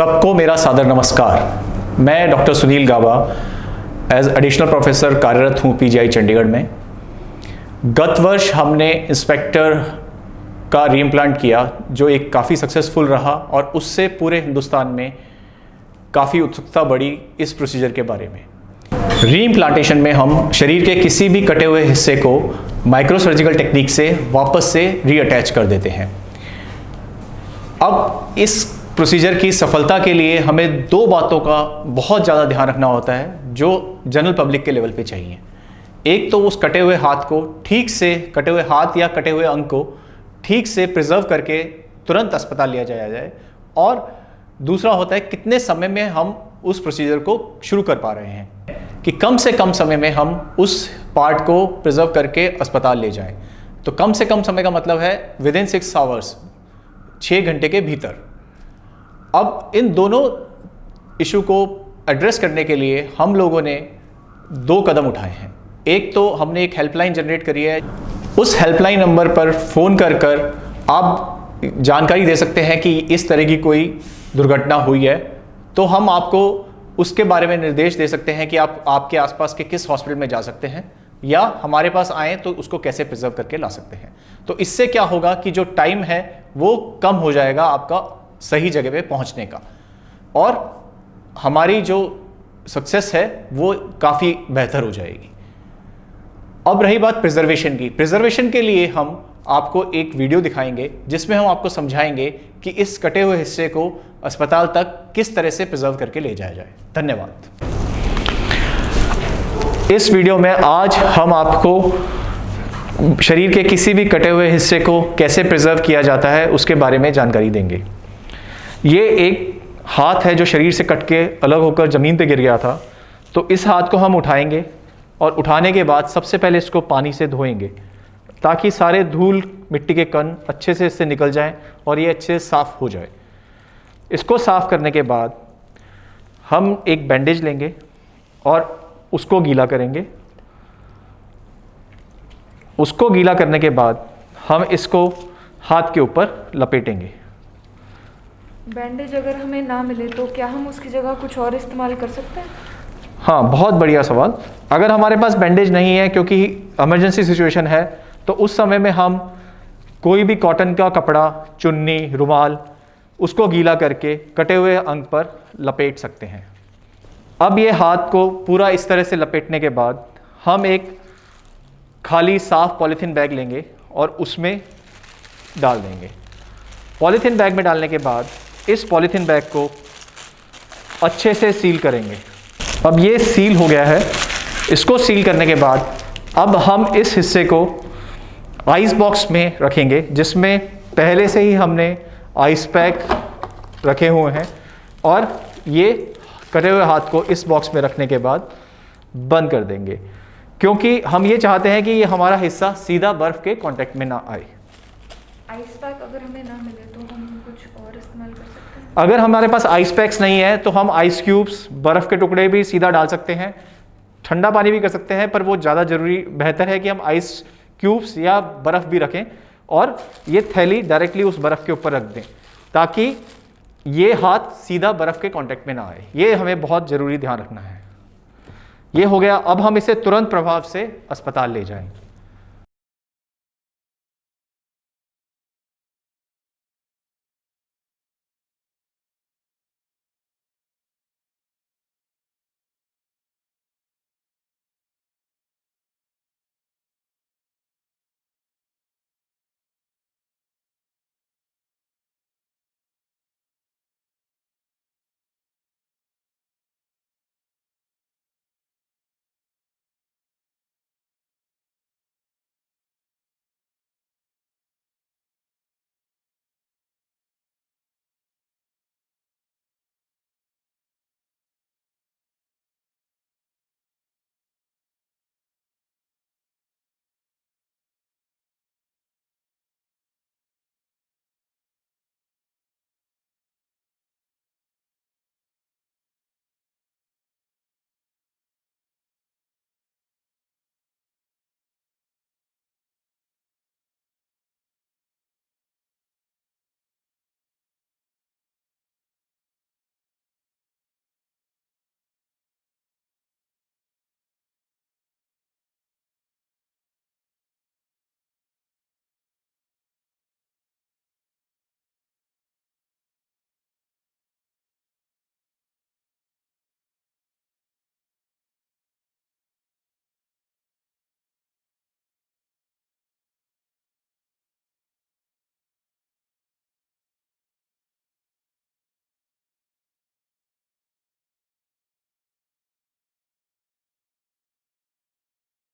सबको मेरा सादर नमस्कार। मैं डॉक्टर सुनील गाबा एज एडिशनल प्रोफेसर कार्यरत हूँ पीजीआई चंडीगढ़ में। गत वर्ष हमने इंस्पेक्टर का रीइम्प्लांट किया जो एक काफ़ी सक्सेसफुल रहा और उससे पूरे हिंदुस्तान में काफ़ी उत्सुकता बढ़ी इस प्रोसीजर के बारे में। रीइम्प्लांटेशन में हम शरीर के किसी भी कटे हुए हिस्से को माइक्रोसर्जिकल टेक्निक से वापस से रीअटैच कर देते हैं। अब इस प्रोसीजर की सफलता के लिए हमें दो बातों का बहुत ज़्यादा ध्यान रखना होता है जो जनरल पब्लिक के लेवल पे चाहिए। एक तो उस कटे हुए हाथ को ठीक से, कटे हुए हाथ या कटे हुए अंग को ठीक से प्रिजर्व करके तुरंत अस्पताल लिया जाया जाए, और दूसरा होता है कितने समय में हम उस प्रोसीजर को शुरू कर पा रहे हैं कि कम से कम समय में हम उस पार्ट को प्रिजर्व करके अस्पताल ले जाएं। तो कम से कम समय का मतलब है विदिन 6 आवर्स, 6 घंटे के भीतर। अब इन दोनों इशू को एड्रेस करने के लिए हम लोगों ने 2 कदम उठाए हैं। एक तो हमने एक हेल्पलाइन जनरेट करी है। उस हेल्पलाइन नंबर पर फ़ोन कर आप जानकारी दे सकते हैं कि इस तरह की कोई दुर्घटना हुई है, तो हम आपको उसके बारे में निर्देश दे सकते हैं कि आप आपके आसपास के किस हॉस्पिटल में जा सकते हैं, या हमारे पास आएँ तो उसको कैसे प्रिजर्व करके ला सकते हैं। तो इससे क्या होगा कि जो टाइम है वो कम हो जाएगा आपका सही जगह पे पहुंचने का, और हमारी जो सक्सेस है वो काफ़ी बेहतर हो जाएगी। अब रही बात प्रिजर्वेशन की। प्रिजर्वेशन के लिए हम आपको एक वीडियो दिखाएंगे जिसमें हम आपको समझाएंगे कि इस कटे हुए हिस्से को अस्पताल तक किस तरह से प्रिजर्व करके ले जाया जाए। धन्यवाद। इस वीडियो में आज हम आपको शरीर के किसी भी कटे हुए हिस्से को कैसे प्रिजर्व किया जाता है उसके बारे में जानकारी देंगे। ये एक हाथ है जो शरीर से कट के अलग होकर ज़मीन पे गिर गया था। तो इस हाथ को हम उठाएंगे और उठाने के बाद सबसे पहले इसको पानी से धोएंगे ताकि सारे धूल मिट्टी के कण अच्छे से इससे निकल जाएं और ये अच्छे से साफ़ हो जाए। इसको साफ़ करने के बाद हम एक बैंडेज लेंगे और उसको गीला करेंगे। उसको गीला करने के बाद हम इसको हाथ के ऊपर लपेटेंगे। बैंडेज अगर हमें ना मिले तो क्या हम उसकी जगह कुछ और इस्तेमाल कर सकते हैं? हाँ, बहुत बढ़िया सवाल। अगर हमारे पास बैंडेज नहीं है क्योंकि इमरजेंसी सिचुएशन है, तो उस समय में हम कोई भी कॉटन का कपड़ा, चुन्नी, रुमाल, उसको गीला करके कटे हुए अंग पर लपेट सकते हैं। अब ये हाथ को पूरा इस तरह से लपेटने के बाद हम एक खाली साफ पॉलीथीन बैग लेंगे और उसमें डाल देंगे। पॉलीथीन बैग में डालने के बाद इस पॉलीथीन बैग को अच्छे से सील करेंगे। अब ये सील हो गया है। इसको सील करने के बाद अब हम इस हिस्से को आइस बॉक्स में रखेंगे जिसमें पहले से ही हमने आइस पैक रखे हुए हैं, और ये कटे हुए हाथ को इस बॉक्स में रखने के बाद बंद कर देंगे, क्योंकि हम ये चाहते हैं कि ये हमारा हिस्सा सीधा बर्फ़ के कांटेक्ट में ना आए। आइस पैक अगर हमें ना मिले तो हम कुछ और इस्तेमाल कर सकते हैं? अगर हमारे पास आइस पैक्स नहीं है तो हम आइस क्यूब्स, बर्फ़ के टुकड़े भी सीधा डाल सकते हैं। ठंडा पानी भी कर सकते हैं, पर वो ज़्यादा बेहतर है कि हम आइस क्यूब्स या बर्फ़ भी रखें और ये थैली डायरेक्टली उस बर्फ़ के ऊपर रख दें ताकि ये हाथ सीधा बर्फ़ के कांटेक्ट में ना आए। ये हमें बहुत ज़रूरी ध्यान रखना है। ये हो गया। अब हम इसे तुरंत प्रभाव से अस्पताल ले जाएं।